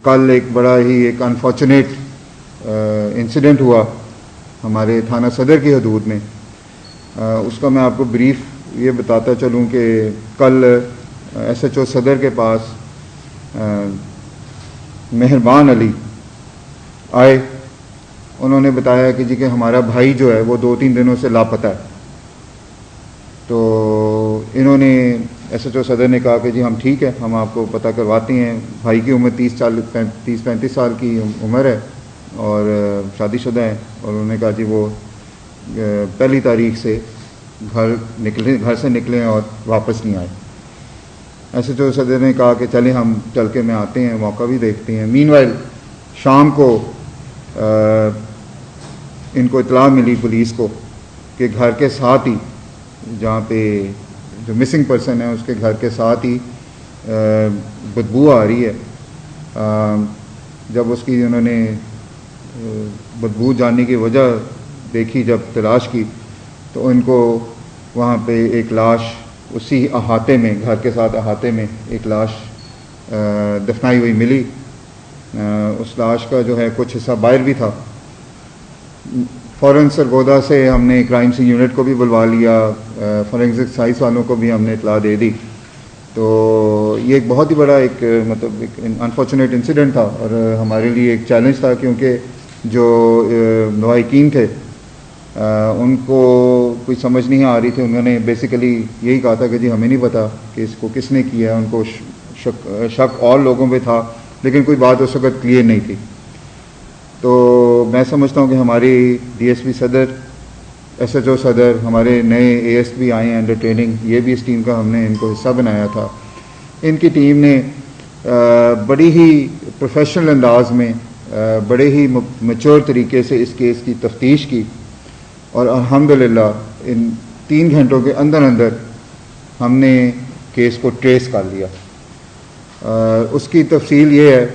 کل ایک بڑا ہی ایک انفارچونیٹ انسیڈنٹ ہوا ہمارے تھانہ صدر کی حدود میں. اس کا میں آپ کو بریف یہ بتاتا چلوں کہ کل ایس ایچ او صدر کے پاس مہربان علی آئے. انہوں نے بتایا کہ جی کہ ہمارا بھائی جو ہے وہ 2-3 دنوں سے لاپتہ ہے. تو انہوں نے ایس ایچ او صدر نے کہا کہ جی ہم ٹھیک ہے، ہم آپ کو پتہ کرواتے ہیں. بھائی کی عمر 30-35 سال کی عمر ہے اور شادی شدہ ہیں. اور انہوں نے کہا جی وہ 1 تاریخ سے گھر سے نکلیں اور واپس نہیں آئے. ایس ایچ او صدر نے کہا کہ چلیں ہم چل کے میں آتے ہیں، موقع بھی دیکھتے ہیں. مین وائل شام کو ان کو اطلاع ملی پولیس کو کہ گھر کے ساتھ ہی جہاں پہ جو مسنگ پرسن ہے اس کے گھر کے ساتھ ہی بدبو آ رہی ہے. جب اس کی انہوں نے بدبو جاننے کی وجہ دیکھی، جب تلاش کی، تو ان کو وہاں پہ ایک لاش اسی احاطے میں، گھر کے ساتھ احاطے میں ایک لاش دفنائی ہوئی ملی. اس لاش کا جو ہے کچھ حصہ باہر بھی تھا. فوراً سرگودا سے ہم نے کرائم سین یونٹ کو بھی بلوا لیا، فورینسک سائنس والوں کو بھی ہم نے اطلاع دے دی. تو یہ ایک بہت ہی بڑا ایک انفارچونیٹ انسیڈنٹ تھا اور ہمارے لیے ایک چیلنج تھا، کیونکہ جو لواحقین تھے ان کو کوئی سمجھ نہیں آ رہی تھی. انہوں نے بیسیکلی یہی کہا تھا کہ جی ہمیں نہیں پتہ کہ اس کو کس نے کیا ہے. ان کو شک اور لوگوں پہ تھا، لیکن کوئی بات اس وقت کلیئر نہیں تھی. تو میں سمجھتا ہوں کہ ہماری ڈی ایس پی صدر، ایس ایچ او صدر، ہمارے نئے اے ایس پی آئے ہیں انڈر ٹریننگ، یہ بھی اس ٹیم کا ہم نے ان کو حصہ بنایا تھا. ان کی ٹیم نے بڑی ہی پروفیشنل انداز میں، بڑے ہی میچور طریقے سے اس کیس کی تفتیش کی اور الحمدللہ ان 3 گھنٹوں کے اندر ہم نے کیس کو ٹریس کر لیا. اس کی تفصیل یہ ہے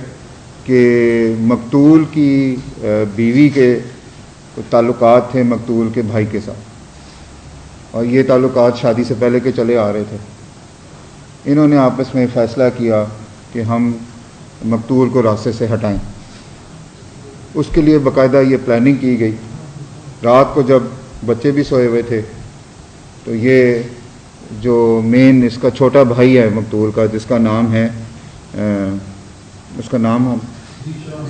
کہ مقتول کی بیوی کے تعلقات تھے مقتول کے بھائی کے ساتھ، اور یہ تعلقات شادی سے پہلے کے چلے آ رہے تھے. انہوں نے آپس میں فیصلہ کیا کہ ہم مقتول کو راستے سے ہٹائیں. اس کے لیے باقاعدہ یہ پلاننگ کی گئی. رات کو جب بچے بھی سوئے ہوئے تھے تو یہ جو مین اس کا چھوٹا بھائی ہے مقتول کا، جس کا نام ہے اس کا نام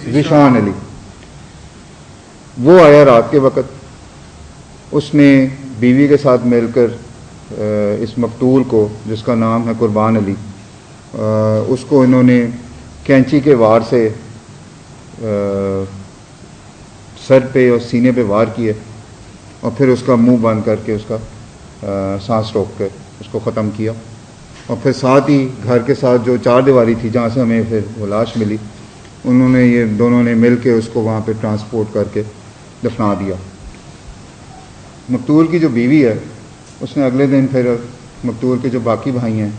ذیشان علی، وہ آیا رات کے وقت. اس نے بیوی کے ساتھ مل کر اس مقتول کو، جس کا نام ہے قربان علی، اس کو انہوں نے کینچی کے وار سے سر پہ اور سینے پہ وار کیے اور پھر اس کا منہ بند کر کے اس کا سانس روک کر اس کو ختم کیا. اور پھر ساتھ ہی گھر کے ساتھ جو 4 دیواری تھی جہاں سے ہمیں پھر وہ لاش ملی، انہوں نے یہ دونوں نے مل کے اس کو وہاں پہ ٹرانسپورٹ کر کے دفنا دیا. مقتول کی جو بیوی ہے اس نے اگلے دن پھر مقتول کے جو باقی بھائی ہیں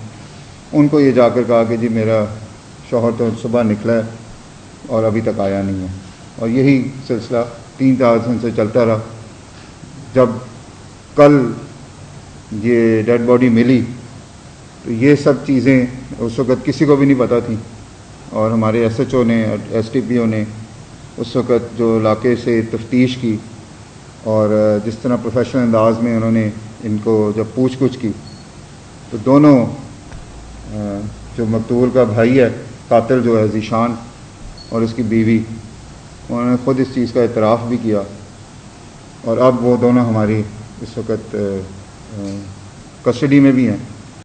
ان کو یہ جا کر کہا کہ جی میرا شوہر تو صبح نکلا ہے اور ابھی تک آیا نہیں ہے. اور یہی سلسلہ 3-4 دن سے چلتا رہا. جب کل یہ ڈیڈ باڈی ملی تو یہ سب چیزیں اس وقت کسی کو بھی نہیں پتہ تھیں، اور ہمارے ایس ایچ او نے، ایس ٹی پی او نے اس وقت جو علاقے سے تفتیش کی اور جس طرح پروفیشنل انداز میں انہوں نے ان کو جب پوچھ گچھ کی، تو دونوں جو مقتول کا بھائی ہے، قاتل جو ہے ذیشان، اور اس کی بیوی، انہوں نے خود اس چیز کا اعتراف بھی کیا. اور اب وہ دونوں ہماری اس وقت کسٹڈی میں بھی ہیں.